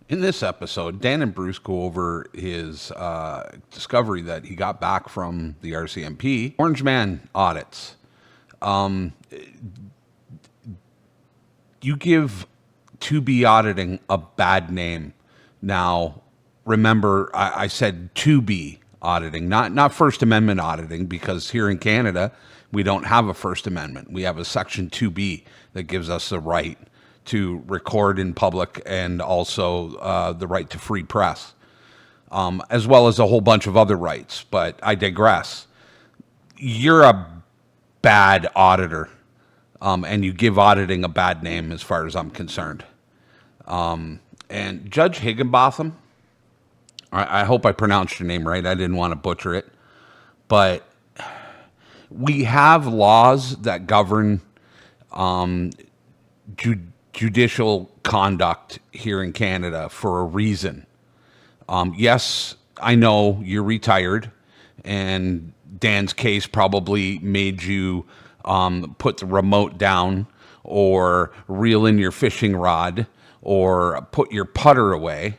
In this episode, Dan and Bruce go over his discovery that he got back from the RCMP. Orange Man audits. You give 2B auditing a bad name. Now, remember, I said 2B auditing, not First Amendment auditing, because here in Canada, we don't have a First Amendment. We have a Section 2B that gives us the right to record in public and also the right to free press, as well as a whole bunch of other rights. But I digress. You're a bad auditor, and you give auditing a bad name as far as I'm concerned. And Judge Higginbotham, I hope I pronounced your name right. I didn't want to butcher it. But we have laws that govern judicial conduct here in Canada for a reason. Yes, I know you're retired, and Dan's case probably made you put the remote down or reel in your fishing rod or put your putter away.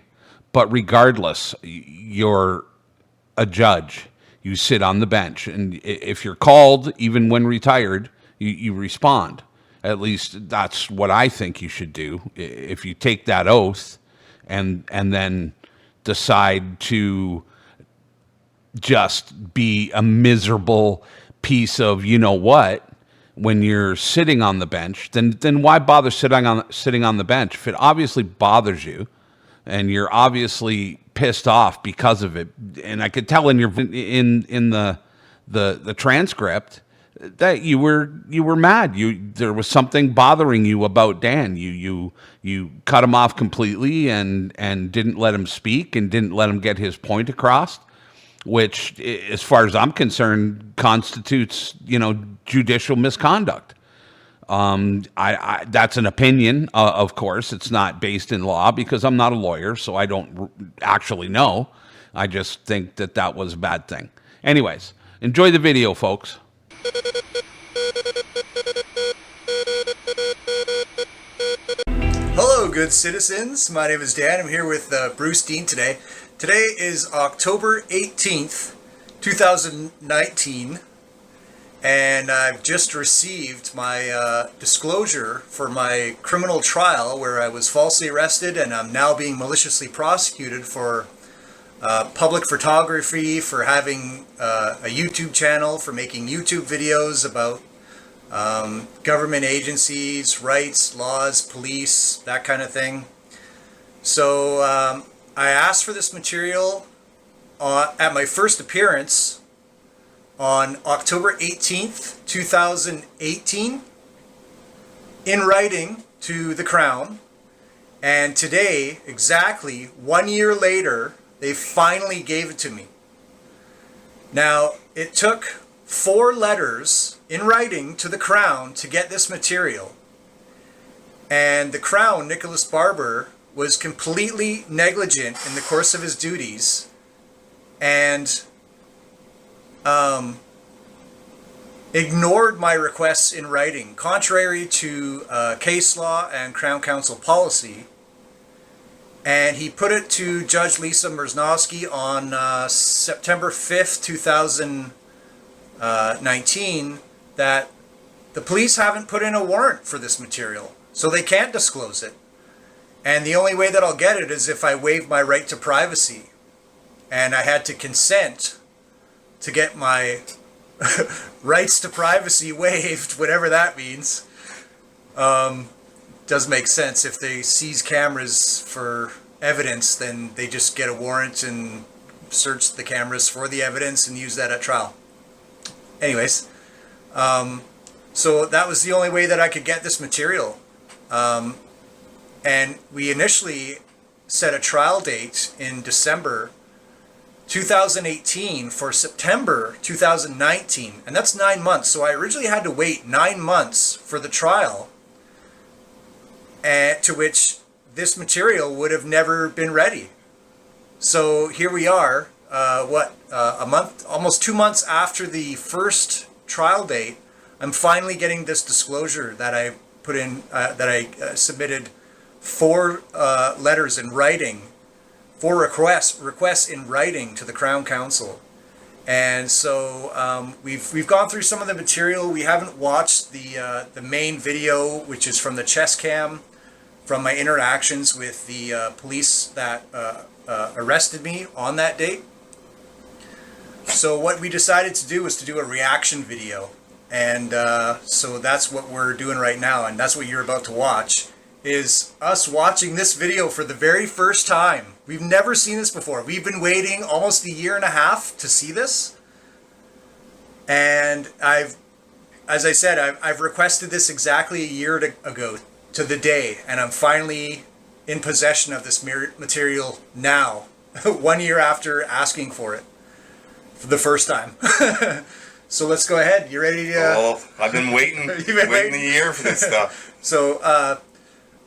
But regardless, you're a judge. You sit on the bench. And if you're called, even when retired, you respond. At least that's what I think you should do. If you take that oath and then decide to just be a miserable piece of you know what when you're sitting on the bench, then why bother sitting on the bench? If it obviously bothers you and you're obviously pissed off because of it, and I could tell in the transcript that you were mad. There was something bothering you about Dan. You cut him off completely and didn't let him speak and didn't let him get his point across, which, as far as I'm concerned, constitutes judicial misconduct. That's an opinion, of course. It's not based in law because I'm not a lawyer, so I don't actually know. I just think that was a bad thing. Anyways, enjoy the video, folks. Hello, good citizens. My name is Dan. I'm here with Bruce Dean today. Today is October 18th, 2019, and I've just received my disclosure for my criminal trial where I was falsely arrested and I'm now being maliciously prosecuted for public photography, for having a YouTube channel, for making YouTube videos about government agencies, rights, laws, police, that kind of thing. So I asked for this material at my first appearance on October 18th, 2018, in writing to the Crown. And today, exactly 1 year later, they finally gave it to me. Now, it took 4 letters in writing to the Crown to get this material. And the Crown, Nicholas Barber, was completely negligent in the course of his duties and ignored my requests in writing, contrary to case law and Crown Counsel policy. And he put it to Judge Lisa Merznovsky on September 5th, 2019, that the police haven't put in a warrant for this material, so they can't disclose it. And the only way that I'll get it is if I waive my right to privacy. And I had to consent to get my rights to privacy waived, whatever that means. Does make sense. If they seize cameras for evidence, then they just get a warrant and search the cameras for the evidence and use that at trial. Anyways, so that was the only way that I could get this material. And we initially set a trial date in December 2018 for September 2019, and that's 9 months. So I originally had to wait 9 months for the trial, to which this material would have never been ready. So here we are, a month, almost 2 months after the first trial date. I'm finally getting this disclosure that I put in, that I submitted 4 letters in writing, 4 requests in writing to the Crown Counsel. And so we've gone through some of the material. We haven't watched the main video, which is from the chest cam, from my interactions with the police that arrested me on that date. So what we decided to do was to do a reaction video. And so that's what we're doing right now, and that's what you're about to watch, is us watching this video for the very first time. We've never seen this before. We've been waiting almost a year and a half to see this. And as I said, I've requested this exactly a year ago to the day, and I'm finally in possession of this material now, 1 year after asking for it for the first time. So let's go ahead. You ready to... Oh, I've been waiting, waiting a year for this stuff. So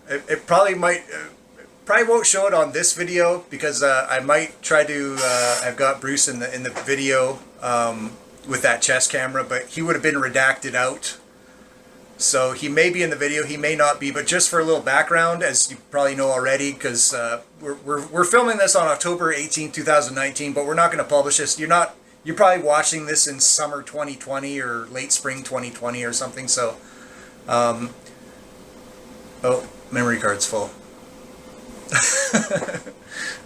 it probably won't show it on this video, because I might try to... I've got Bruce in the video with that chest camera, but he would have been redacted out. So he may be in the video, he may not be, but just for a little background, as you probably know already, because we're filming this on October 18, 2019, but we're not going to publish this. You're probably watching this in summer 2020 or late spring 2020 or something. So, oh, memory card's full.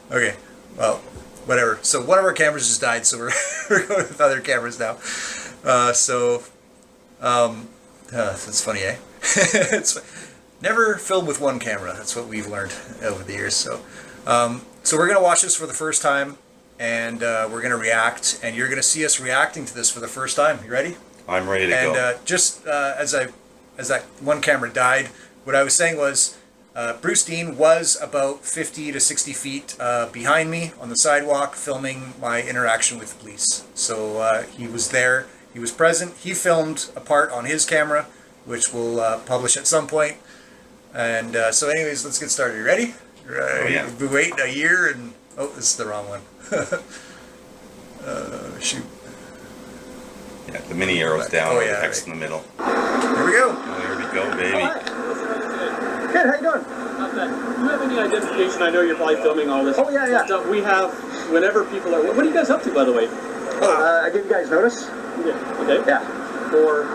Okay, well, whatever. So one of our cameras just died, so we're going with other cameras now. That's funny, eh? It's never film with one camera. That's what we've learned over the years. So we're gonna watch this for the first time, and we're gonna react, and you're gonna see us reacting to this for the first time. You ready? I'm ready to go. And just as that one camera died, what I was saying was Bruce Dean was about 50 to 60 feet behind me on the sidewalk, filming my interaction with the police. So he was there. He was present. He filmed a part on his camera, which we'll publish at some point. And so anyways, let's get started. You ready? Oh, yeah. We've been waiting a year, and... Oh, this is the wrong one. Shoot. Yeah, the mini arrow's down, the text in the middle. Here we go. Oh, there we go, baby. Good, how you doing? Not bad. Do you have any identification? I know you're probably filming all this. Oh, yeah. Stuff. We have, whenever people are... What are you guys up to, by the way? I gave you guys notice. Yeah. Okay. Yeah. Or...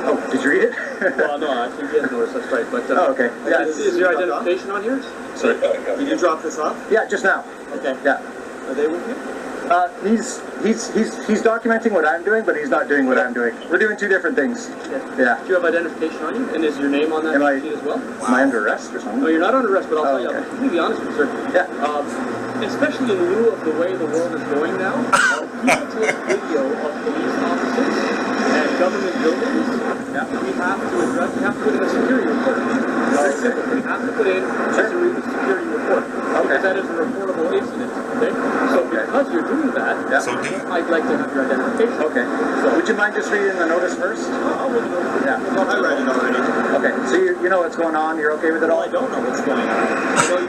Oh, did you read it? Well, no, I think he has noticed, that's right. But, oh, okay. Yeah, is your identification on here? Sorry. Did you drop this off? Yeah, just now. Okay. Yeah. Are they with you? He's documenting what I'm doing, but he's not doing what I'm doing. We're doing two different things. Yeah. Do you have identification on you? And is your name on that sheet as well? Am I under arrest or something? No, you're not under arrest, but I'll tell you, I'm completely honest with you, sir. Yeah. Especially in lieu of the way the world is going now, people take video of police officers and government buildings. We have to address, we have to put in a security report. Very simple. We have to put in a security report. Because that is a reportable incident. Okay? So because you're doing that, I'd like to have your identification. Okay. So, would you mind just reading the notice first? I'll read the notice. Yeah. I read it already. Okay. So you know what's going on? You're okay with it all? Well, I don't know what's going on. So you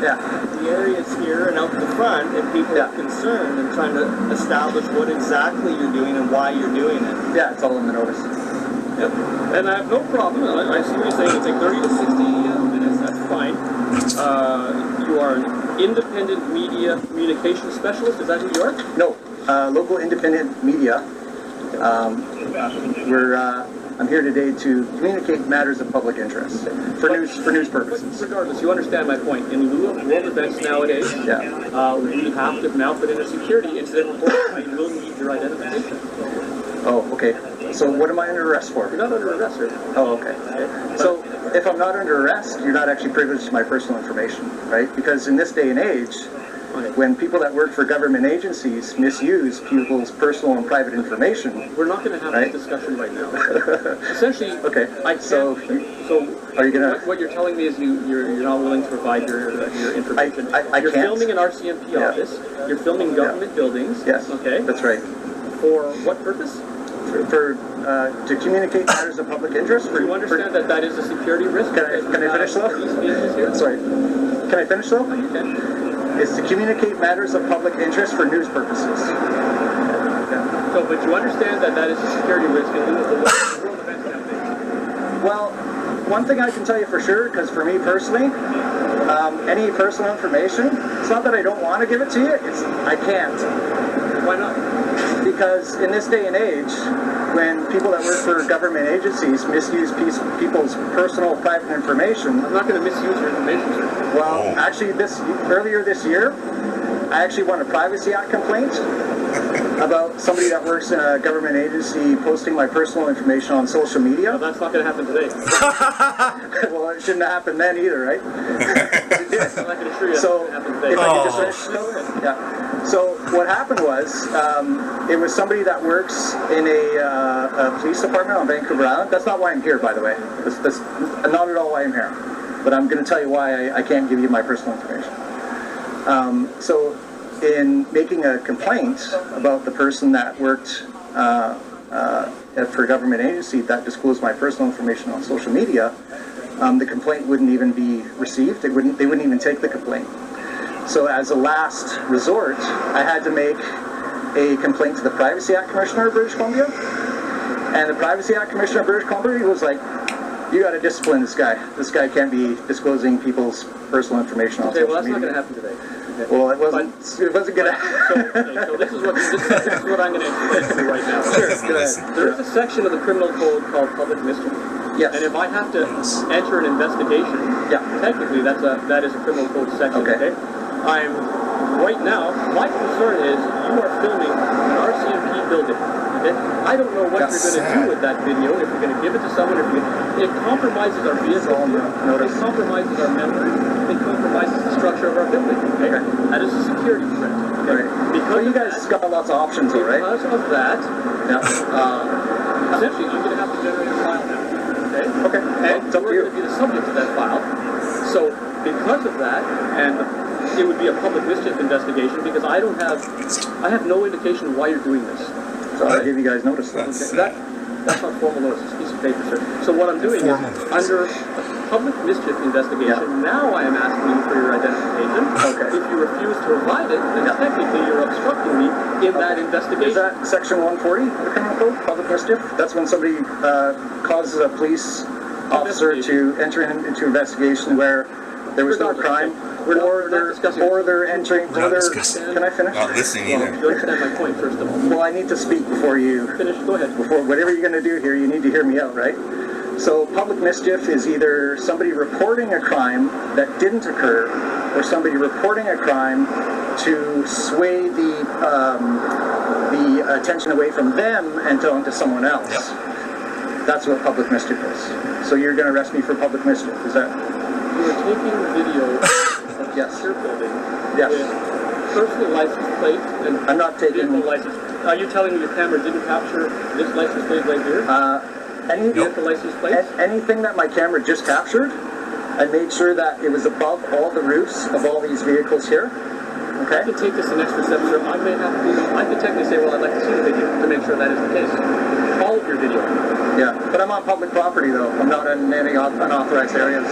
the areas here and out the front, and people are concerned and trying to establish what exactly you're doing and why you're doing it. Yeah, it's all in the notice. Yep. And I have no problem. I see what you're saying. It's like 30 to 60 minutes. That's fine. You are an independent media communication specialist. Is that who you are? No, local independent media. I'm here today to communicate matters of public interest for news purposes. Regardless, you understand my point. In lieu of world events nowadays, we have to now put in a security incident report. I will need your identification. Oh, okay. So what am I under arrest for? You're not under arrest, sir. Oh, okay. So if I'm not under arrest, you're not actually privileged to my personal information, right? Because in this day and age, when people that work for government agencies misuse people's personal and private information... We're not going to have this discussion right now. Essentially, okay. So are you going to... What you're telling me is you're not willing to provide your information. You're filming an RCMP office. You're filming government buildings. Yes, okay. That's right. For what purpose? To communicate matters of public interest. Do you understand that is a security risk? Can I finish though? Sorry. Can I finish though? Oh, you can. Is to communicate matters of public interest for news purposes. So, but you understand that is a security risk in lieu of the world events nowadays? Well, one thing I can tell you for sure, because for me personally, any personal information, it's not that I don't want to give it to you, it's I can't. Why not? Because in this day and age, when people that work for government agencies misuse people's personal private information. I'm not going to misuse your information, sir. Well, actually, earlier this year, I actually won a Privacy Act complaint about somebody that works in a government agency posting my personal information on social media. Well, that's not going to happen today. Well, it shouldn't have happened then either, right? It did. I'm not going to assure you So, that's going to happen today. if I could just finish, yeah. So what happened was, it was somebody that works in a police department on Vancouver Island. That's not why I'm here, by the way. That's not at all why I'm here. But I'm going to tell you why I can't give you my personal information. So in making a complaint about the person that worked for a government agency that disclosed my personal information on social media, the complaint wouldn't even be received. They wouldn't even take the complaint. So as a last resort, I had to make a complaint to the Privacy Act Commissioner of British Columbia. And the Privacy Act Commissioner of British Columbia was like, you got to discipline this guy. This guy can't be disclosing people's personal information on social media. Well, that's not going to happen today. Okay. Well, it wasn't going to happen. So this is what I'm going to explain to you right now. Sure, go ahead. There is a section of the criminal code called public mischief. Yes. And if I have to enter an investigation, technically that is a criminal code section. Okay. Right now, my concern is you are filming an RCMP building. Okay? I don't know what you're going to do with that video, if you're going to give it to someone, it compromises our vehicle, it compromises our memory, it compromises the structure of our building. Okay? That is a security threat. Okay? Because you guys got lots of options, though, right? Because of that, essentially you're going to have to generate a file now. Okay? And we're going to be the subject of that file. So because of that, and it would be a public mischief investigation because I have no indication of why you're doing this. So I'll give you guys notice. That's not formal notice, it's a piece of paper, sir. So what I'm doing is, under a public mischief investigation, now I am asking you for your identification. Okay. If you refuse to provide it, then technically you're obstructing me in that investigation. Is that section 140 of the criminal code, public mischief? That's when somebody causes a police officer to enter into investigation where there was no crime. Or they're entering. Can I finish? Not listening either. You understand my point, first of all. Well, I need to speak before you finish. Go ahead. Before whatever you're going to do here, you need to hear me out, right? So, public mischief is either somebody reporting a crime that didn't occur, or somebody reporting a crime to sway the attention away from them and onto someone else. Yep. That's what public mischief is. So you're going to arrest me for public mischief? Is that? You are taking video. Yes. Your building. Yes. With personal license plate and I'm not taking vehicle license. Are you telling me your camera didn't capture this license plate right here? Vehicle license plate? Anything that my camera just captured, I made sure that it was above all the roofs of all these vehicles here. Okay. I can take this the next step, sir. I can technically say, well, I'd like to see the video to make sure that is the case. All of your video. Yeah, but I'm on public property though. I'm not in any unauthorized areas.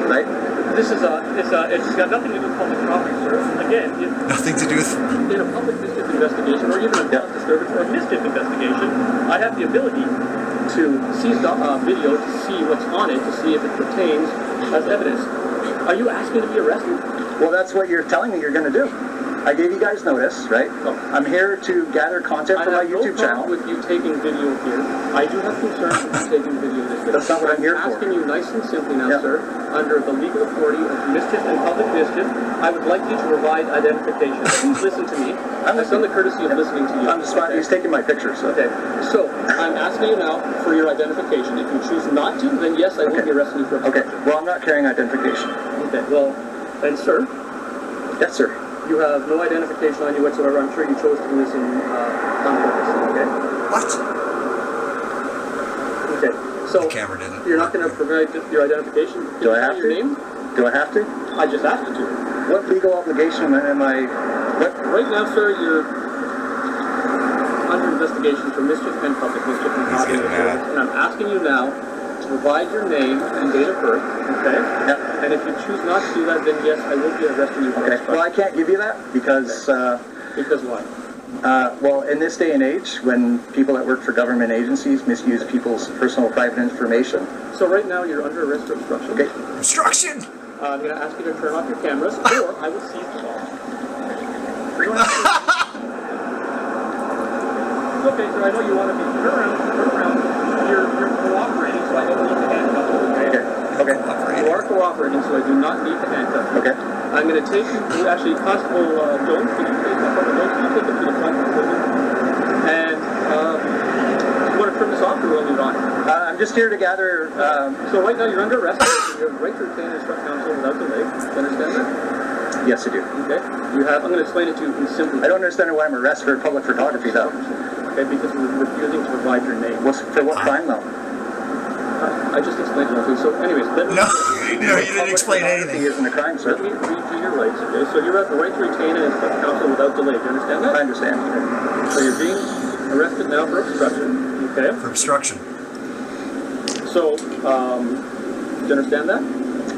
Right? It's got nothing to do with public property, sir. Again, nothing to do with in a public mischief investigation or even a cause disturbance or mischief investigation, I have the ability to seize the video to see what's on it, to see if it pertains as evidence. Are you asking to be arrested? Well, that's what you're telling me you're going to do. I gave you guys notice, right? Oh. I'm here to gather content for my YouTube channel. I have no problem with you taking video here. I do have concerns with you taking video this way. That's not what I'm here for. I'm asking you nice and simply now, sir, under the legal authority of mischief and public mischief, I would like you to provide identification. Please listen to me. I've done the courtesy of listening to you. I'm just fine. He's taking my picture, so. Okay. So, I'm asking you now for your identification. If you choose not to, then yes, I will be arresting you for obstruction. Okay. Well, I'm not carrying identification. Okay. Well, then, sir. Yes, sir. You have no identification on you whatsoever. I'm sure you chose to do this on purpose, okay? What? Okay, so the camera didn't. You're not going to provide your identification? Do I have to? Your name? Do I have to? I just asked you to. What legal obligation am I... What? Right now, sir, you're under investigation for mischief and public mischief and causing disturbance. And I'm asking you now to provide your name and date of birth, okay? Yep. And if you choose not to do that, then yes, I will be arresting you for obstruction. Well, I can't give you that because... Because why? Well, in this day and age, when people that work for government agencies misuse people's personal private information. So right now you're under arrest for obstruction. Okay. Obstruction! I'm going to ask you to turn off your cameras, or I will seize the phone. Okay, sir, I know you want to be turn around. You're cooperating, so I don't need to handcuff you. Okay. You are cooperating, so I do not need to handcuff you. Okay. I'm going to take you to, actually, Constable Jones, can you take my phone? Can you take him to the front of the prison? And you want to turn this off, or will you not? I'm just here to gather. So right now you're under arrest. You have the right to retain and instruct counsel without delay. Do you understand that? Yes, I do. Okay. You have. I'm going to explain it to you in simple. I don't understand why I'm arrested for public photography, though. Okay, because we're refusing to provide your name. For what crime, though? I just explained it to you. So, anyways, let me. No, you didn't explain anything. It isn't a crime, sir. Let me read you your rights. Okay. So you have the right to retain and instruct counsel without delay. Do you understand that? I understand. So you're being arrested now for obstruction. Okay. For obstruction. So, do you understand that?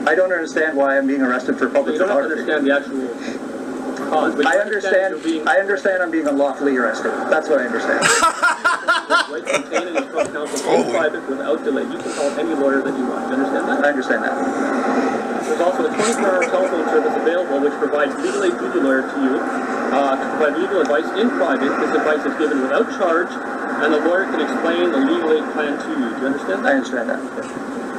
I don't understand why I'm being arrested for public You don't have to photography. understand the actual cause. But you I understand. you're being I understand I'm being unlawfully arrested. That's what I understand. right to retain and instruct counsel in private without delay. You can call any lawyer that you want. Do you understand that? I understand that. There's also a 24-hour telephone service available which provides legal aid duty lawyer to you to provide legal advice in private. This advice is given without charge, and the lawyer can explain the legal aid plan to you. Do you understand I that? understand that.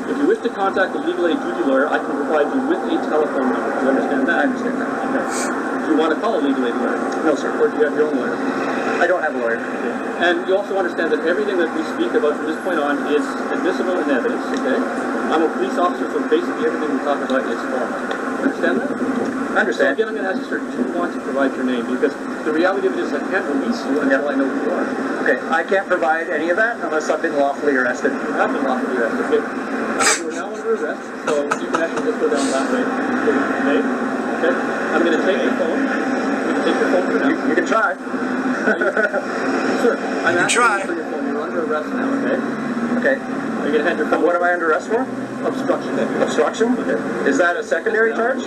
If you wish to contact the legal aid duty lawyer, I can provide you with a telephone number. Do you understand that? I understand that. Okay. Do you want to call a legal aid lawyer? No, sir. Or do you have your own lawyer? I don't have a lawyer. And you also understand that everything that we speak about from this point on is admissible in evidence, okay? I'm a police officer, so basically everything we talk about is formal. Understand that? I So understand. again, I'm going to ask you, sir, do you want to provide your name? Because the reality of it is I can't release you until I know who you are. Okay, I can't provide any of that unless I've been lawfully arrested. You have been lawfully arrested, okay? You are now under arrest, so you can actually just go down that way. Okay? Okay? I'm going to take your phone. You can take your phone for now. You can try. Sir, I'm asking try. you for your phone. You're under arrest now, okay? Okay. Are you going to hand your phone? What am I under arrest for? Obstruction. Obstruction? Okay. Is that a secondary charge?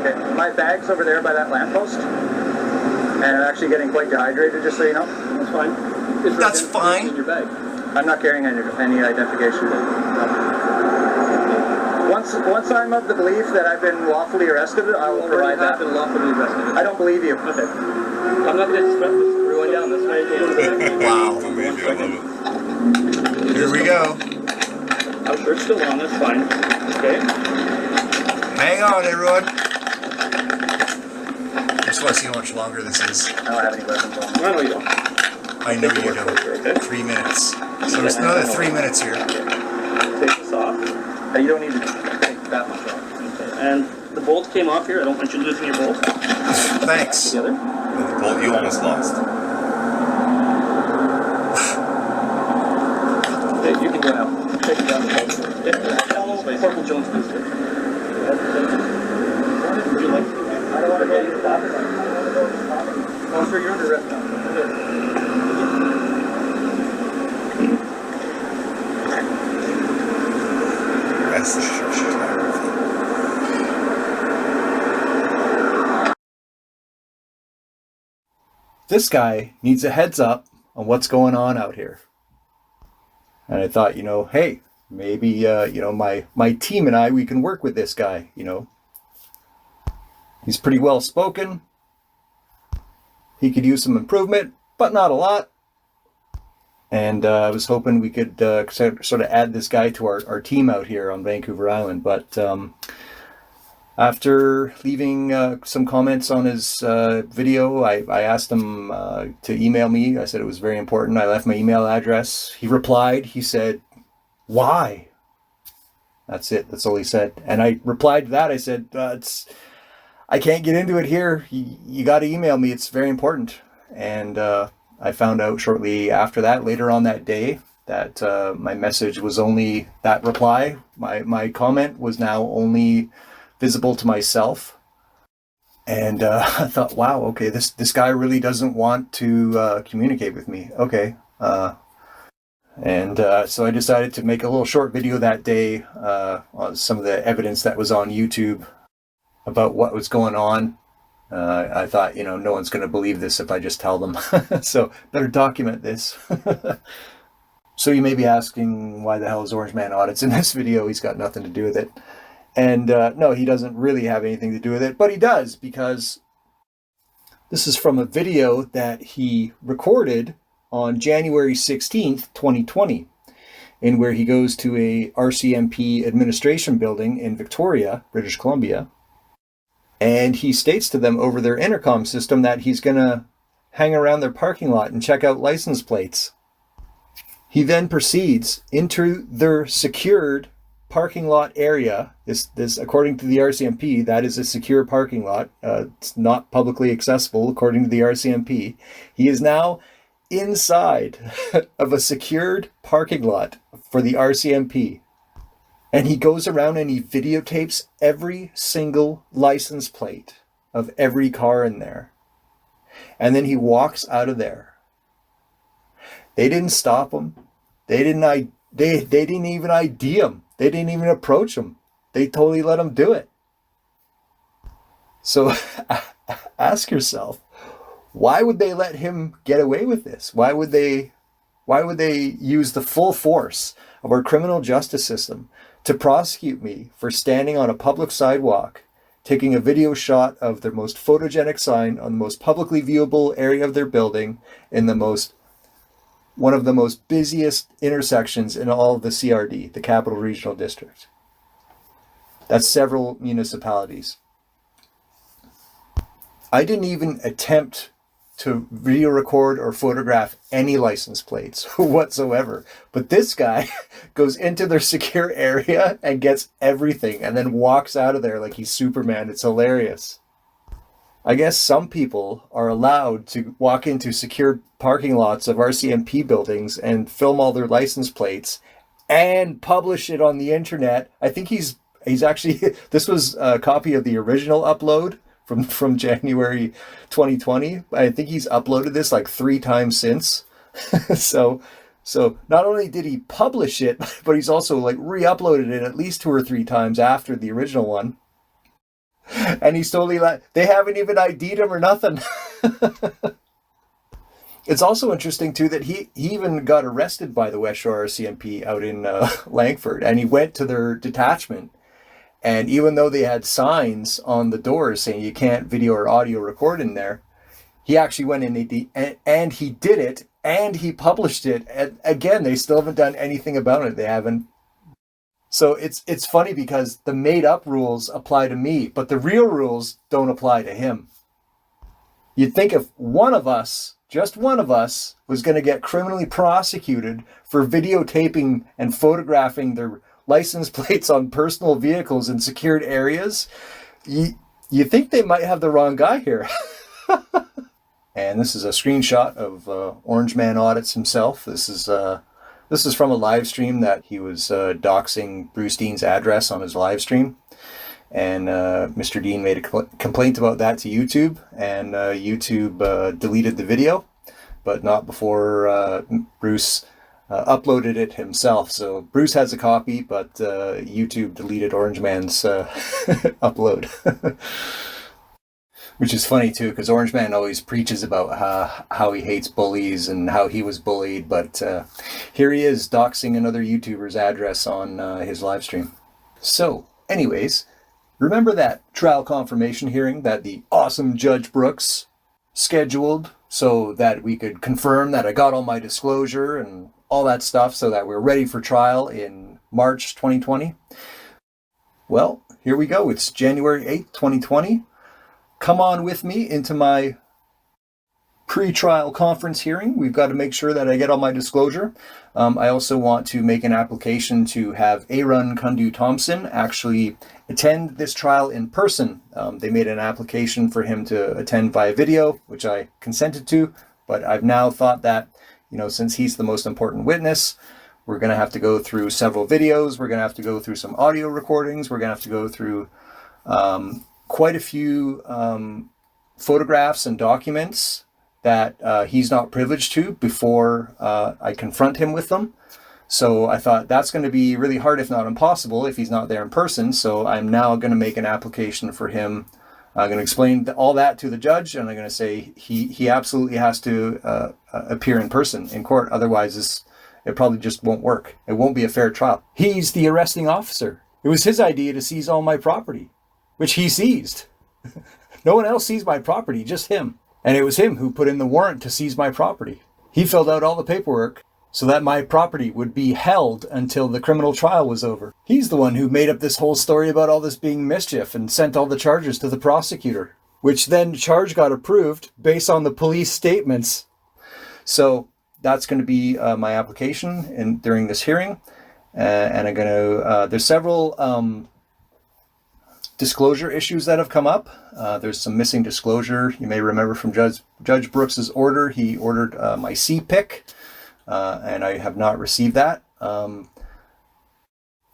Okay. My bag's over there by that lamppost. And I'm actually getting quite dehydrated, just so you know. That's fine. Is there That's identification fine. in your bag? I'm not carrying any identification. Once I'm of the belief that I've been lawfully arrested, I will provide have that. been lawfully arrested. I don't believe you. Okay. I'm not going to discuss this. We're going down this way. We'll go to the next Wow. Maybe I love it. Here we go. Oh, we're still on. That's fine. Okay. Hang on, everyone. Just want to see how much longer this is. I don't have any weapons on. No, you don't. I know you don't. 3 minutes. So there's another 3 minutes here. Take this off. You don't need to take that much off. Okay. And the bolt came off here. I don't want you losing your bolt. Thanks. Together. The bolt you almost lost. Okay, you can go now. Take it down the bolt. Corporal Jones, please. Would you like to? I don't want to go to the bathroom. Oh, sir, you're under arrest now. That's the photography. This guy needs a heads up on what's going on out here. And I thought, hey, maybe, my team and I, we can work with this guy, He's pretty well spoken. He could use some improvement, but not a lot. And I was hoping we could sort of add this guy to our team out here on Vancouver Island. But after leaving some comments on his video, I asked him to email me. I said it was very important. I left my email address. He replied. He said, "Why?" That's it. That's all he said. And I replied to that. I said, I can't get into it here. You got to email me. It's very important. And I found out shortly after that, later on that day, that my message was only that reply. My comment was now only visible to myself. And I thought, wow, okay, this guy really doesn't want to communicate with me. Okay. So I decided to make a little short video that day on some of the evidence that was on YouTube about what was going on. I thought, no one's going to believe this if I just tell them. So better document this. So you may be asking, why the hell is Orange Man Audits in this video? He's got nothing to do with it. And no, he doesn't really have anything to do with it, but he does, because this is from a video that he recorded on January 16th, 2020, in where he goes to a RCMP administration building in Victoria, British Columbia. And he states to them over their intercom system that he's going to hang around their parking lot and check out license plates. He then proceeds into their secured parking lot area. This, according to the RCMP, that is a secure parking lot. It's not publicly accessible, according to the RCMP. He is now inside of a secured parking lot for the RCMP. And he goes around and he videotapes every single license plate of every car in there. And then he walks out of there. They didn't stop him. They didn't even ID him. They didn't even approach him. They totally let him do it. So ask yourself, why would they let him get away with this? Why would they use the full force of our criminal justice system to prosecute me for standing on a public sidewalk, taking a video shot of their most photogenic sign on the most publicly viewable area of their building in one of the most busiest intersections in all of the CRD, the Capital Regional District? That's several municipalities. I didn't even attempt to video record or photograph any license plates whatsoever. But this guy goes into their secure area and gets everything and then walks out of there like he's Superman. It's hilarious. I guess some people are allowed to walk into secured parking lots of RCMP buildings and film all their license plates and publish it on the internet. I think he's actually, this was a copy of the original upload from January 2020. I think he's uploaded this like 3 times since. So not only did he publish it, but he's also like re-uploaded it at least 2 or 3 times after the original one. And he's totally they haven't even ID'd him or nothing. It's also interesting too that he even got arrested by the West Shore RCMP out in Langford, and he went to their detachment. And even though they had signs on the doors saying you can't video or audio record in there, he actually went in and he did it, and he published it. And again, they still haven't done anything about it. They haven't. So it's funny because the made up rules apply to me, but the real rules don't apply to him. You'd think if one of us, just one of us, was going to get criminally prosecuted for videotaping and photographing their license plates on personal vehicles in secured areas, you think they might have the wrong guy here. And this is a screenshot of Orange Man Audits himself. This is from a live stream that he was doxing Bruce Dean's address on his live stream. And Mr. Dean made a complaint about that to YouTube, and YouTube deleted the video, but not before Bruce uploaded it himself. So Bruce has a copy, but YouTube deleted Orange Man's upload. Which is funny too, because Orange Man always preaches about how he hates bullies and how he was bullied, but here he is doxing another YouTuber's address on his live stream. So, anyways, remember that trial confirmation hearing that the awesome Judge Brooks scheduled so that we could confirm that I got all my disclosure and all that stuff so that we're ready for trial in March 2020? Well, here we go. It's January 8th, 2020. Come on with me into my pre-trial conference hearing. We've got to make sure that I get all my disclosure. I also want to make an application to have Arun Kundu-Thomsen actually attend this trial in person. They made an application for him to attend via video, which I consented to, but I've now thought that, since he's the most important witness, we're going to have to go through several videos. We're going to have to go through some audio recordings. We're going to have to go through quite a few photographs and documents that he's not privileged to before I confront him with them. So I thought that's going to be really hard, if not impossible, if he's not there in person. So I'm now going to make an application for him I'm going to explain all that to the judge, and I'm going to say he absolutely has to appear in person in court. Otherwise, it probably just won't work. It won't be a fair trial. He's the arresting officer. It was his idea to seize all my property, which he seized. No one else seized my property, just him. And it was him who put in the warrant to seize my property. He filled out all the paperwork so that my property would be held until the criminal trial was over. He's the one who made up this whole story about all this being mischief and sent all the charges to the prosecutor, which then charge got approved based on the police statements. So that's going to be my application during this hearing. And I'm going to, there's several disclosure issues that have come up. There's some missing disclosure. You may remember from Judge Brooks's order. He ordered my CPIC, and I have not received that.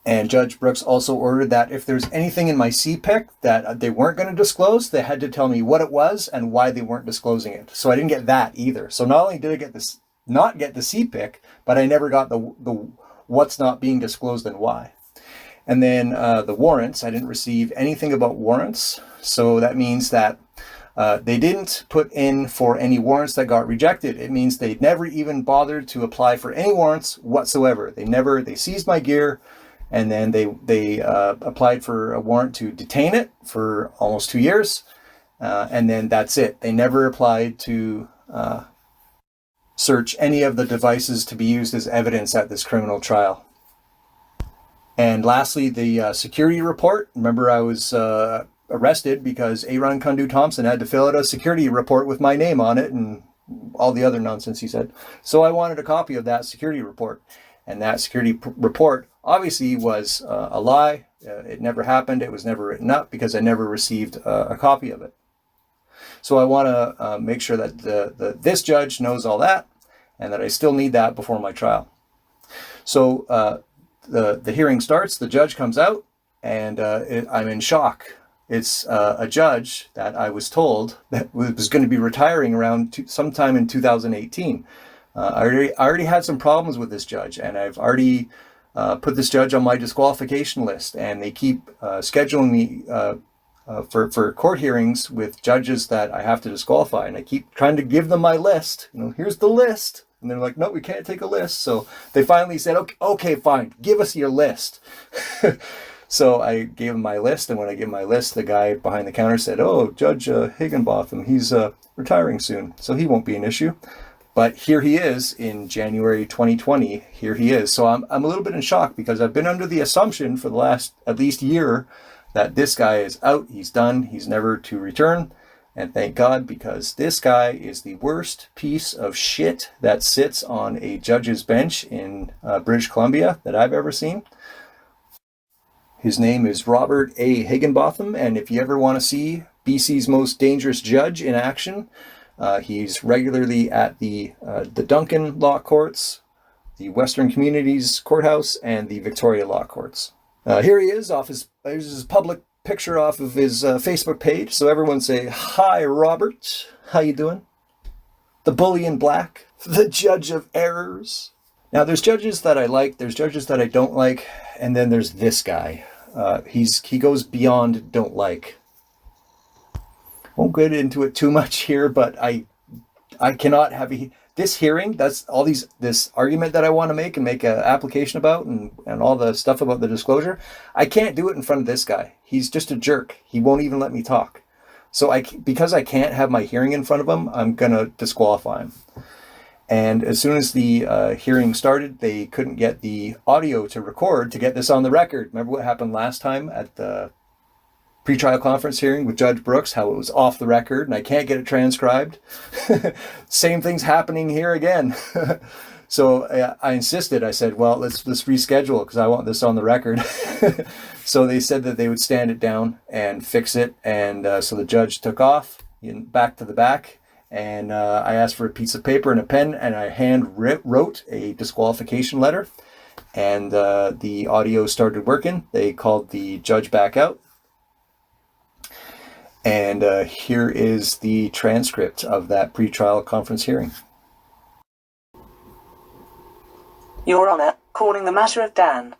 And Judge Brooks also ordered that if there's anything in my CPIC that they weren't going to disclose, they had to tell me what it was and why they weren't disclosing it. So I didn't get that either. So not only did I not get the CPIC, but I never got the what's not being disclosed and why. And then the warrants, I didn't receive anything about warrants. So that means that they didn't put in for any warrants that got rejected. It means they never even bothered to apply for any warrants whatsoever. They seized my gear, and then they applied for a warrant to detain it for almost 2 years. And then that's it. They never applied to search any of the devices to be used as evidence at this criminal trial. And lastly, the security report. Remember, I was arrested because Arun Kundu-Thomsen had to fill out a security report with my name on it and all the other nonsense he said. So I wanted a copy of that security report. And that security report obviously was a lie. It never happened. It was never written up because I never received a copy of it. So I want to make sure that this judge knows all that and that I still need that before my trial. So the hearing starts, the judge comes out, and I'm in shock. It's a judge that I was told that was going to be retiring around sometime in 2018. I already had some problems with this judge, and I've already put this judge on my disqualification list, and they keep scheduling me for court hearings with judges that I have to disqualify, and I keep trying to give them my list. Here's the list. And they're like, no, we can't take a list. So they finally said, okay, fine, give us your list. So I gave him my list. And when I gave him my list, the guy behind the counter said, oh, Judge Higginbotham, he's retiring soon, so he won't be an issue. But here he is in January 2020. Here he is. So I'm a little bit in shock because I've been under the assumption for the last at least year that this guy is out, he's done, he's never to return. And thank God, because this guy is the worst piece of shit that sits on a judge's bench in British Columbia that I've ever seen. His name is Robert A. Higginbotham, and if you ever want to see BC's most dangerous judge in action, he's regularly at the Duncan Law Courts, the Western Communities Courthouse, and the Victoria Law Courts. Here he is, there's his public picture off of his Facebook page, so everyone say, hi Robert, how you doing? The bully in black, the judge of errors. Now there's judges that I like, there's judges that I don't like, and then there's this guy. He goes beyond don't like. Won't get into it too much here, but I cannot have this hearing, that's all this argument that I want to make and make an application about and all the stuff about the disclosure. I can't do it in front of this guy. He's just a jerk. He won't even let me talk. So because I can't have my hearing in front of him, I'm going to disqualify him. And as soon as the hearing started, they couldn't get the audio to record to get this on the record. Remember what happened last time at the pretrial conference hearing with Judge Brooks, how it was off the record and I can't get it transcribed. Same thing's happening here again. So I insisted. I said, well, let's reschedule because I want this on the record. So they said that they would stand it down and fix it. And so the judge took off back to the back. And I asked for a piece of paper and a pen, and I hand wrote a disqualification letter. And the audio started working. They called the judge back out. And here is the transcript of that pretrial conference hearing. Your Honour, calling the matter of Dan.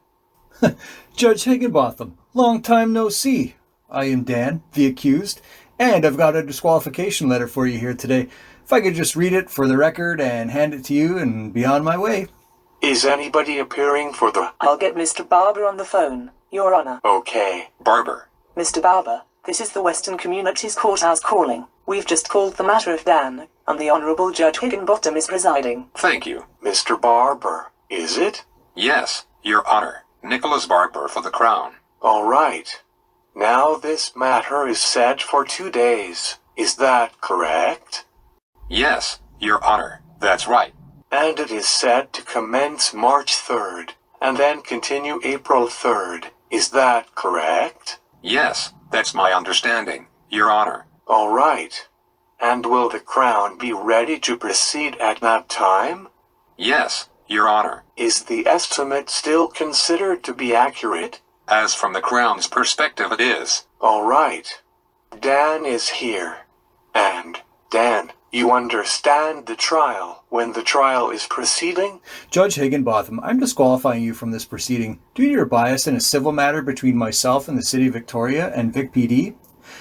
Judge Higginbotham, long time no see. I am Dan, the accused, And I've got a disqualification letter for you here today. If I could just read it for the record and hand it to you and be on my way. Is anybody appearing for the... I'll get Mr. Barber on the phone, Your Honor. Okay, Barber. Mr. Barber, this is the Western Communities Courthouse calling. We've just called the matter of Dan, and the Honorable Judge Higginbottom is presiding. Thank you. Mr. Barber, is it? Yes, Your Honor. Nicholas Barber for the Crown. All right. Now this matter is set for 2 days. Is that correct? Yes, Your Honor. That's right. And it is set to commence March 3rd, and then continue April 3rd. Is that correct? Yes, that's my understanding, Your Honor. All right. And will the Crown be ready to proceed at that time? Yes, Your Honor. Is the estimate still considered to be accurate? As from the Crown's perspective, it is. All right. Dan is here. And, Dan, you understand the trial when the trial is proceeding? Judge Higginbotham, I'm disqualifying you from this proceeding due to your bias in a civil matter between myself and the City of Victoria and VicPD.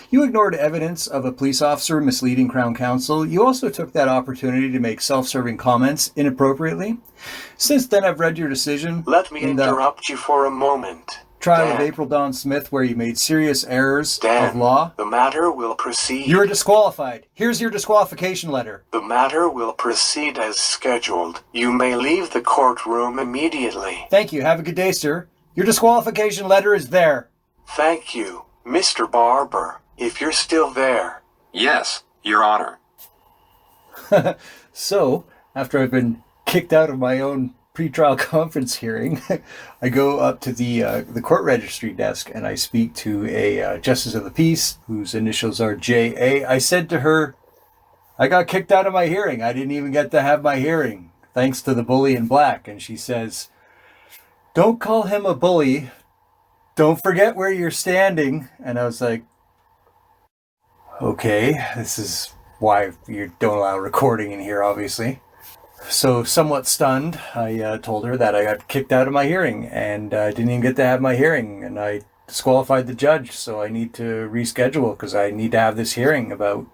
You ignored evidence of a police officer misleading Crown Counsel. You also took that opportunity to make self-serving comments inappropriately. Since then, I've read your decision. Let me interrupt you for a moment. Trial Dan, of April Dawn Smith, where you made serious errors Dan, of law. The matter will proceed. You're disqualified. Here's your disqualification letter. The matter will proceed as scheduled. You may leave the courtroom immediately. Thank you. Have a good day, sir. Your disqualification letter is there. Thank you, Mr. Barber, if you're still there. Yes, Your Honor. So, after I've been kicked out of my own pretrial conference hearing, I go up to the court registry desk and I speak to a justice of the peace whose initials are J.A. I said to her, I got kicked out of my hearing. I didn't even get to have my hearing, thanks to the bully in black. And she says, don't call him a bully. Don't forget where you're standing. And I was like, okay, this is why you don't allow recording in here, obviously. So, somewhat stunned, I told her that I got kicked out of my hearing and I didn't even get to have my hearing, and I disqualified the judge, so I need to reschedule because I need to have this hearing about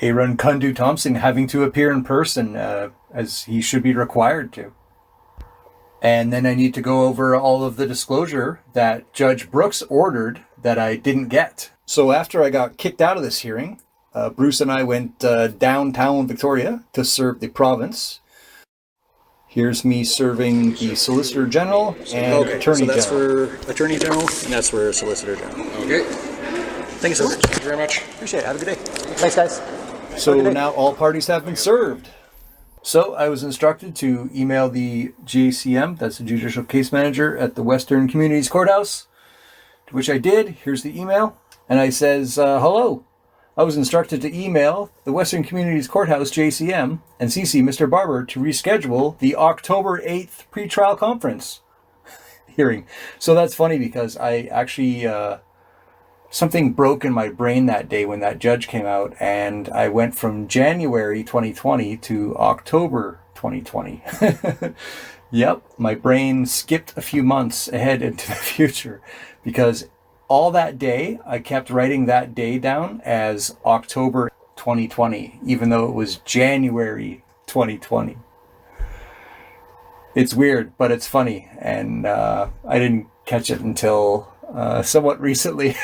Arun Kundu-Thomsen having to appear in person as he should be required to. And then I need to go over all of the disclosure that Judge Brooks ordered that I didn't get. So after I got kicked out of this hearing, Bruce and I went downtown Victoria to serve the province. Here's me serving the Solicitor General and Attorney General. That's for Attorney General, and that's for Solicitor General. Okay. Thank you so much. Thank you very much. Appreciate it. Have a good day. Thanks, guys. So now all parties have been served. So I was instructed to email the JCM, that's the Judicial Case Manager at the Western Communities Courthouse, to which I did. Here's the email. And I says, hello. I was instructed to email the Western Communities Courthouse JCM and CC Mr. Barber to reschedule the October 8th pretrial conference hearing. So that's funny because I actually, something broke in my brain that day when that judge came out, and I went from January 2020 to October 2020. Yep, my brain skipped a few months ahead into the future because all that day, I kept writing that day down as October 2020, even though it was January 2020. It's weird, but it's funny, and I didn't catch it until somewhat recently.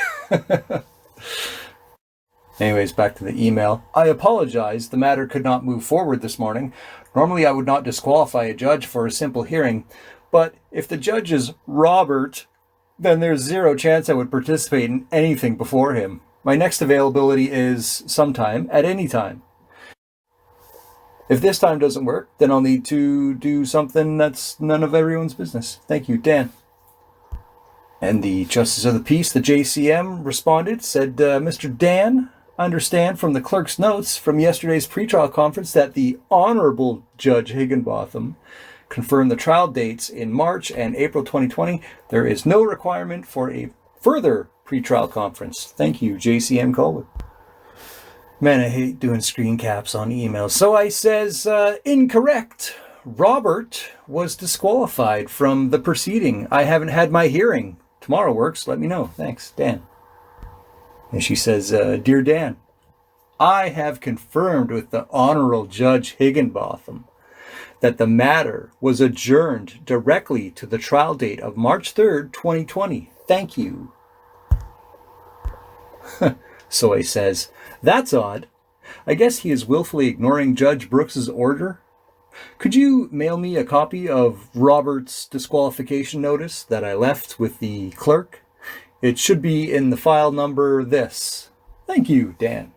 Anyways, back to the email. I apologize, the matter could not move forward this morning. Normally I would not disqualify a judge for a simple hearing, but if the judge is Robert, then there's zero chance I would participate in anything before him. My next availability is sometime, at any time. If this time doesn't work, then I'll need to do something that's none of everyone's business. Thank you, Dan. And the Justice of the Peace, the JCM, responded, said, Mr. Dan, I understand from the clerk's notes from yesterday's pretrial conference that the Honorable Judge Higginbotham confirmed the trial dates in March and April 2020. There is no requirement for a further pretrial conference. Thank you, JCM Colwood. Man, I hate doing screen caps on emails. So I says, incorrect. Robert was disqualified from the proceeding. I haven't had my hearing. Tomorrow works. Let me know. Thanks, Dan. And she says, Dear Dan, I have confirmed with the Honorable Judge Higginbotham that the matter was adjourned directly to the trial date of March 3rd, 2020. Thank you. Soy says, that's odd. I guess he is willfully ignoring Judge Brooks's order. Could you mail me a copy of Robert's disqualification notice that I left with the clerk? It should be in the file number this. Thank you, Dan.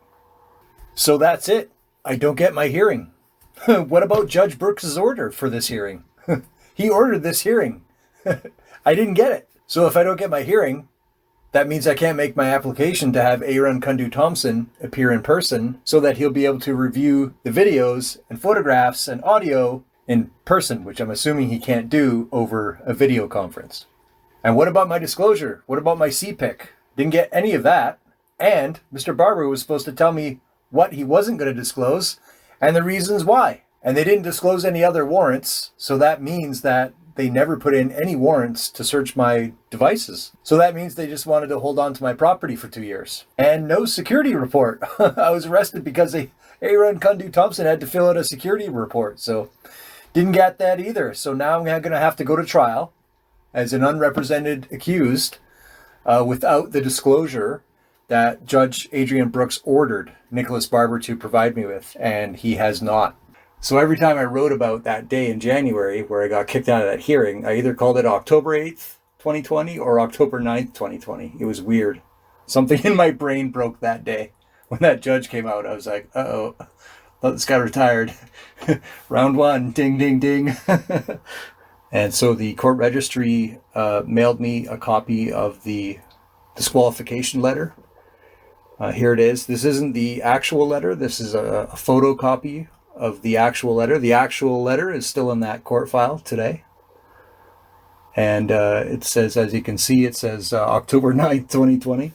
So that's it. I don't get my hearing. What about Judge Brooks's order for this hearing? He ordered this hearing. I didn't get it. So if I don't get my hearing, that means I can't make my application to have Arun Kundu-Thomsen appear in person so that he'll be able to review the videos and photographs and audio in person, which I'm assuming he can't do over a video conference. And what about my disclosure? What about my CPIC? Didn't get any of that. And Mr. Barber was supposed to tell me what he wasn't going to disclose and the reasons why. And they didn't disclose any other warrants, so that means that they never put in any warrants to search my devices. So that means they just wanted to hold on to my property for 2 years. And no security report. I was arrested because Arun Kundu-Thomsen had to fill out a security report. So didn't get that either. So now I'm going to have to go to trial as an unrepresented accused without the disclosure that Judge Adrienne Brooks ordered Nicholas Barber to provide me with. And he has not. So every time I wrote about that day in January where I got kicked out of that hearing, I either called it October 8th, 2020 or October 9th, 2020. It was weird. Something in my brain broke that day. When that judge came out, I was like, uh-oh, thought this guy retired. Round one, ding, ding, ding. And so the court registry mailed me a copy of the disqualification letter. Here it is. This isn't the actual letter. This is a photocopy of the actual letter. The actual letter is still in that court file today. And it says, as you can see, it says October 9th, 2020.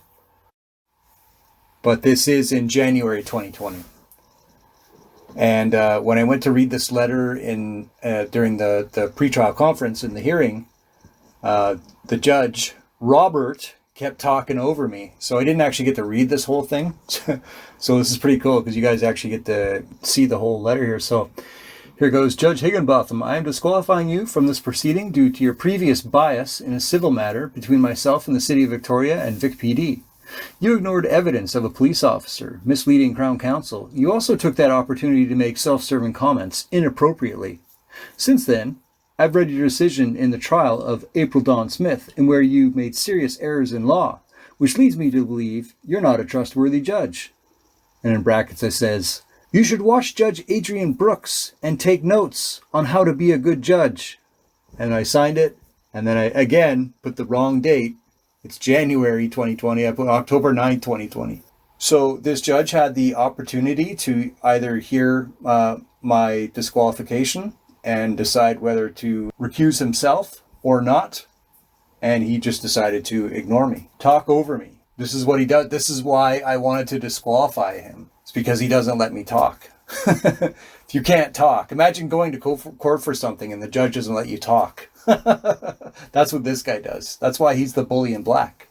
But this is in January 2020. And when I went to read this letter during the pretrial conference in the hearing, the judge, Robert, kept talking over me. So I didn't actually get to read this whole thing. So this is pretty cool because you guys actually get to see the whole letter here. So here goes. Judge Higginbotham, I am disqualifying you from this proceeding due to your previous bias in a civil matter between myself and the City of Victoria and VicPD. You ignored evidence of a police officer, misleading Crown Counsel. You also took that opportunity to make self-serving comments inappropriately. Since then, I've read your decision in the trial of April Dawn Smith, in where you made serious errors in law, which leads me to believe you're not a trustworthy judge. And in brackets it says, you should watch Judge Adrienne Brooks and take notes on how to be a good judge. And I signed it, and then I again put the wrong date. It's January 2020. I put October 9th, 2020. So this judge had the opportunity to either hear my disqualification and decide whether to recuse himself or not. And he just decided to ignore me, talk over me. This is what he does. This is why I wanted to disqualify him. It's because he doesn't let me talk. If you can't talk, imagine going to court for something and the judge doesn't let you talk. That's what this guy does. That's why he's the bully in black.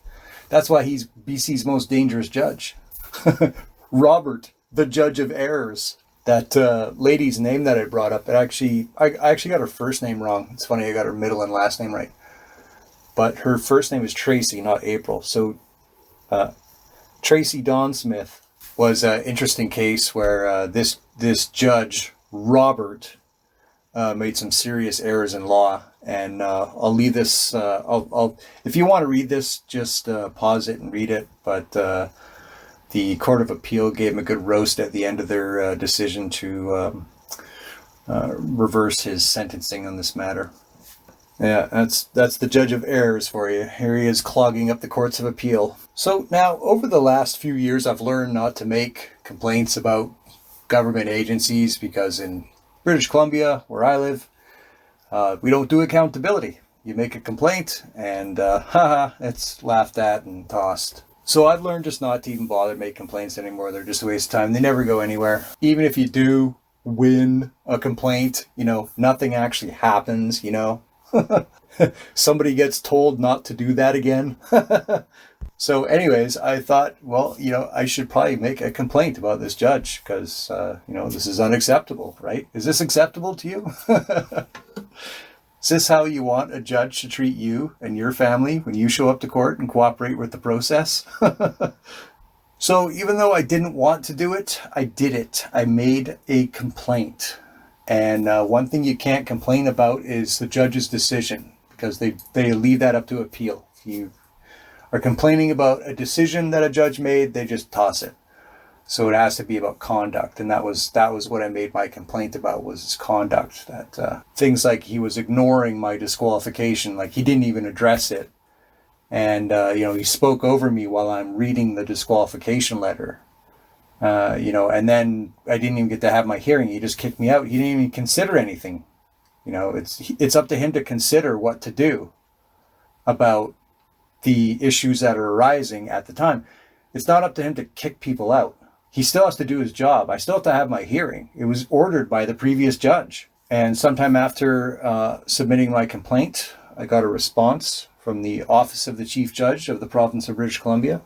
That's why he's BC's most dangerous judge. Robert, the judge of errors. That lady's name that I brought up, I actually got her first name wrong. It's funny, I got her middle and last name right. But her first name is Tracy, not April. So Tracy Dawn Smith was an interesting case where this judge, Robert, made some serious errors in law. And I'll leave this, if you want to read this, just pause it and read it. But the Court of Appeal gave him a good roast at the end of their decision to reverse his sentencing on this matter. Yeah, that's the judge of errors for you. Here he is clogging up the courts of appeal. So now, over the last few years, I've learned not to make complaints about government agencies because in British Columbia, where I live, we don't do accountability. You make a complaint and it's laughed at and tossed. So I've learned just not to even bother to make complaints anymore. They're just a waste of time. They never go anywhere. Even if you do win a complaint, nothing actually happens, Somebody gets told not to do that again. So anyways, I thought, well, I should probably make a complaint about this judge because, this is unacceptable, right? Is this acceptable to you? Is this how you want a judge to treat you and your family when you show up to court and cooperate with the process? So even though I didn't want to do it, I did it. I made a complaint. And one thing you can't complain about is the judge's decision because they leave that up to appeal. If you are complaining about a decision that a judge made, they just toss it. So it has to be about conduct, and that was what I made my complaint about, was his conduct. That things like he was ignoring my disqualification, like he didn't even address it, and he spoke over me while I'm reading the disqualification letter. And then I didn't even get to have my hearing. He just kicked me out. He didn't even consider anything. It's up to him to consider what to do about the issues that are arising at the time. It's not up to him to kick people out. He still has to do his job. I still have to have my hearing. It was ordered by the previous judge. And sometime after submitting my complaint, I got a response from the Office of the Chief Judge of the Province of British Columbia.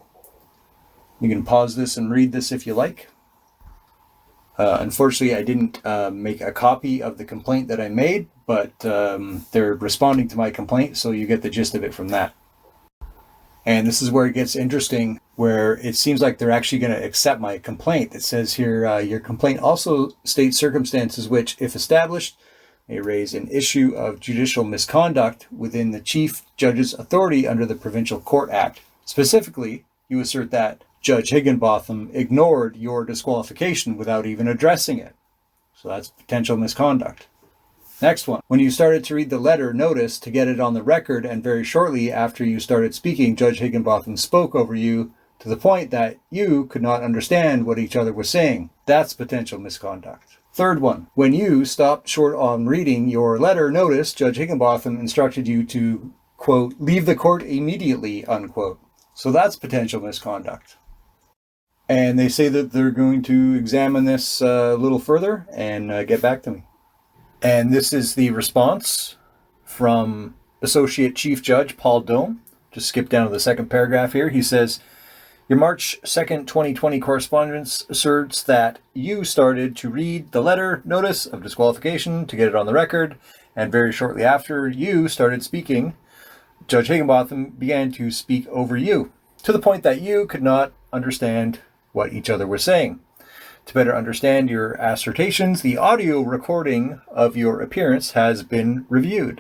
You can pause this and read this if you like. Unfortunately, I didn't make a copy of the complaint that I made, but they're responding to my complaint, so you get the gist of it from that. And this is where it gets interesting, where it seems like they're actually going to accept my complaint. It says here, your complaint also states circumstances which, if established, may raise an issue of judicial misconduct within the Chief Judge's authority under the Provincial Court Act. Specifically, you assert that Judge Higginbotham ignored your disqualification without even addressing it. So that's potential misconduct. Next one. When you started to read the letter notice to get it on the record, and very shortly after you started speaking, Judge Higginbotham spoke over you to the point that you could not understand what each other was saying. That's potential misconduct. Third one. When you stopped short on reading your letter notice, Judge Higginbotham instructed you to, quote, leave the court immediately, unquote. So that's potential misconduct. And they say that they're going to examine this a little further and get back to me. And this is the response from Associate Chief Judge Paul Dome. Just skip down to the second paragraph here. He says, your March 2nd, 2020 correspondence asserts that you started to read the letter notice of disqualification to get it on the record, and very shortly after you started speaking, Judge Higginbotham began to speak over you, to the point that you could not understand what each other were saying. To better understand your assertions, the audio recording of your appearance has been reviewed.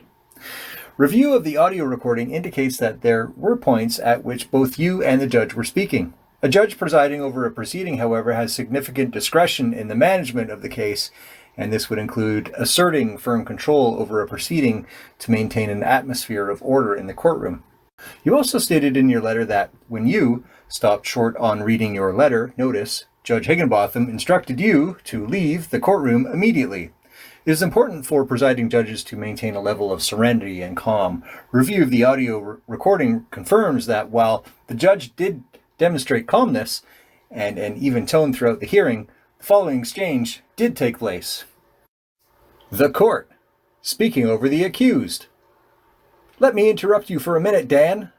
Review of the audio recording indicates that there were points at which both you and the judge were speaking. A judge presiding over a proceeding, however, has significant discretion in the management of the case, and this would include asserting firm control over a proceeding to maintain an atmosphere of order in the courtroom. You also stated in your letter that when you stopped short on reading your letter notice, Judge Higginbotham instructed you to leave the courtroom immediately. It is important for presiding judges to maintain a level of serenity and calm. Review of the audio recording confirms that while the judge did demonstrate calmness and an even tone throughout the hearing, the following exchange did take place. The court, speaking over the accused. Let me interrupt you for a minute, Dan.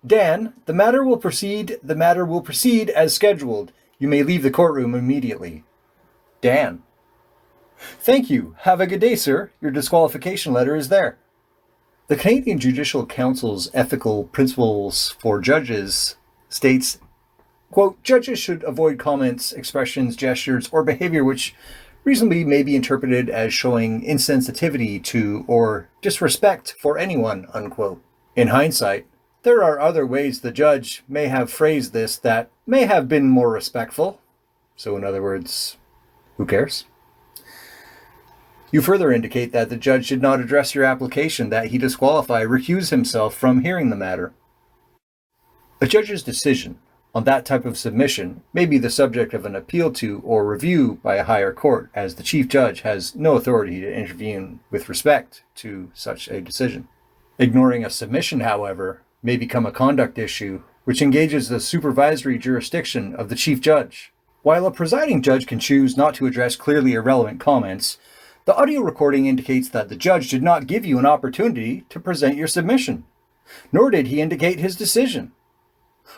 Dan, the matter will proceed as scheduled. You may leave the courtroom immediately. Dan. Thank you. Have a good day, sir. Your disqualification letter is there. The Canadian Judicial Council's Ethical Principles for Judges states, quote, judges should avoid comments, expressions, gestures, or behavior which reasonably may be interpreted as showing insensitivity to or disrespect for anyone, unquote. In hindsight, there are other ways the judge may have phrased this that may have been more respectful. So in other words, who cares? You further indicate that the judge did not address your application, that he recuse himself from hearing the matter. A judge's decision on that type of submission may be the subject of an appeal to or review by a higher court, as the chief judge has no authority to intervene with respect to such a decision. Ignoring a submission, however, may become a conduct issue which engages the supervisory jurisdiction of the chief judge. While a presiding judge can choose not to address clearly irrelevant comments, the audio recording indicates that the judge did not give you an opportunity to present your submission, nor did he indicate his decision.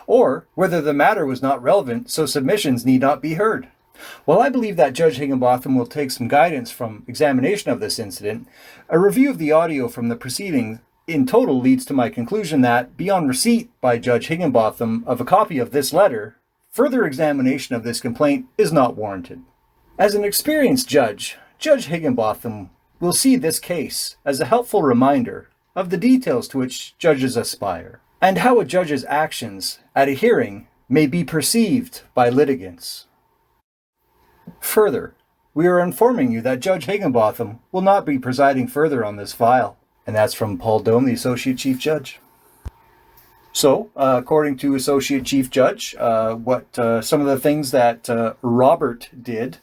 or whether the matter was not relevant, so submissions need not be heard. While I believe that Judge Higginbotham will take some guidance from examination of this incident, a review of the audio from the proceedings in total leads to my conclusion that, beyond receipt by Judge Higginbotham of a copy of this letter, further examination of this complaint is not warranted. As an experienced judge, Judge Higginbotham will see this case as a helpful reminder of the details to which judges aspire, and how a judge's actions at a hearing may be perceived by litigants. Further, we are informing you that Judge Higginbotham will not be presiding further on this file. And that's from Paul Dome, the Associate Chief Judge. So, according to Associate Chief Judge, some of the things that Robert did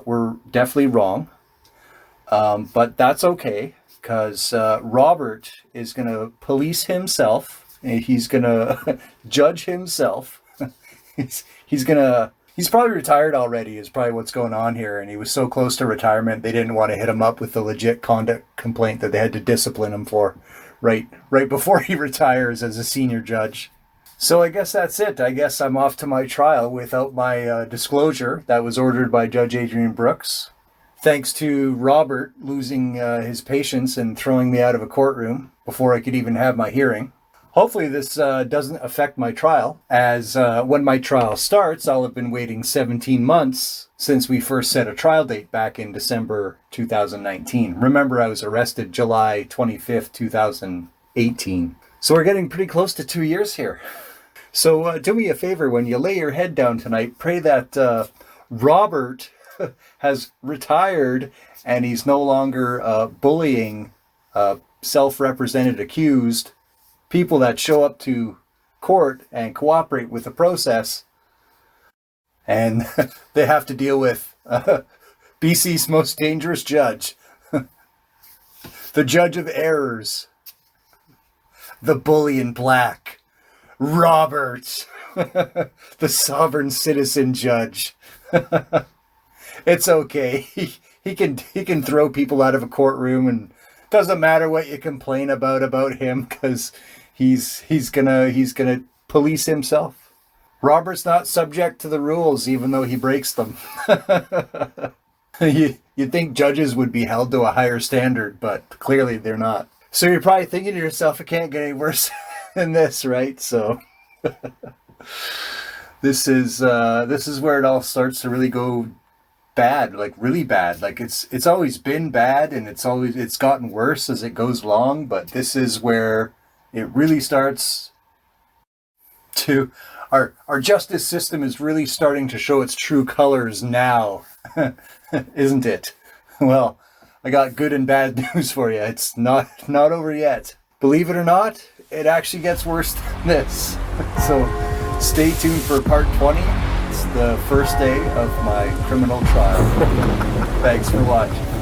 were definitely wrong. But that's okay, because Robert is going to police himself. He's going to judge himself. He's probably retired already, is probably what's going on here. And he was so close to retirement, they didn't want to hit him up with the legit conduct complaint that they had to discipline him for right before he retires as a senior judge. So I guess that's it. I guess I'm off to my trial without my disclosure that was ordered by Judge Adrienne Brooks. Thanks to Robert losing his patience and throwing me out of a courtroom before I could even have my hearing. Hopefully this doesn't affect my trial, as when my trial starts, I'll have been waiting 17 months since we first set a trial date back in December 2019. Remember, I was arrested July 25th, 2018. So we're getting pretty close to 2 years here. So do me a favor, when you lay your head down tonight, pray that Robert has retired and he's no longer bullying self-represented accused people that show up to court and cooperate with the process, and they have to deal with BC's most dangerous judge, the judge of errors, the bully in black, Robert, the sovereign citizen judge. It's okay. He can throw people out of a courtroom, and doesn't matter what you complain about him, because he's gonna police himself. Robert's not subject to the rules, even though he breaks them. You'd think judges would be held to a higher standard, but clearly they're not. So you're probably thinking to yourself, it can't get any worse than this, right? So this is where it all starts to really go bad, like really bad. Like it's always been bad, and it's gotten worse as it goes along, but this is where it really starts to, our justice system is really starting to show its true colors now, isn't it? Well, I got good and bad news for you. It's not over yet. Believe it or not, it actually gets worse than this. So stay tuned for part 20. It's the first day of my criminal trial. Thanks for watching.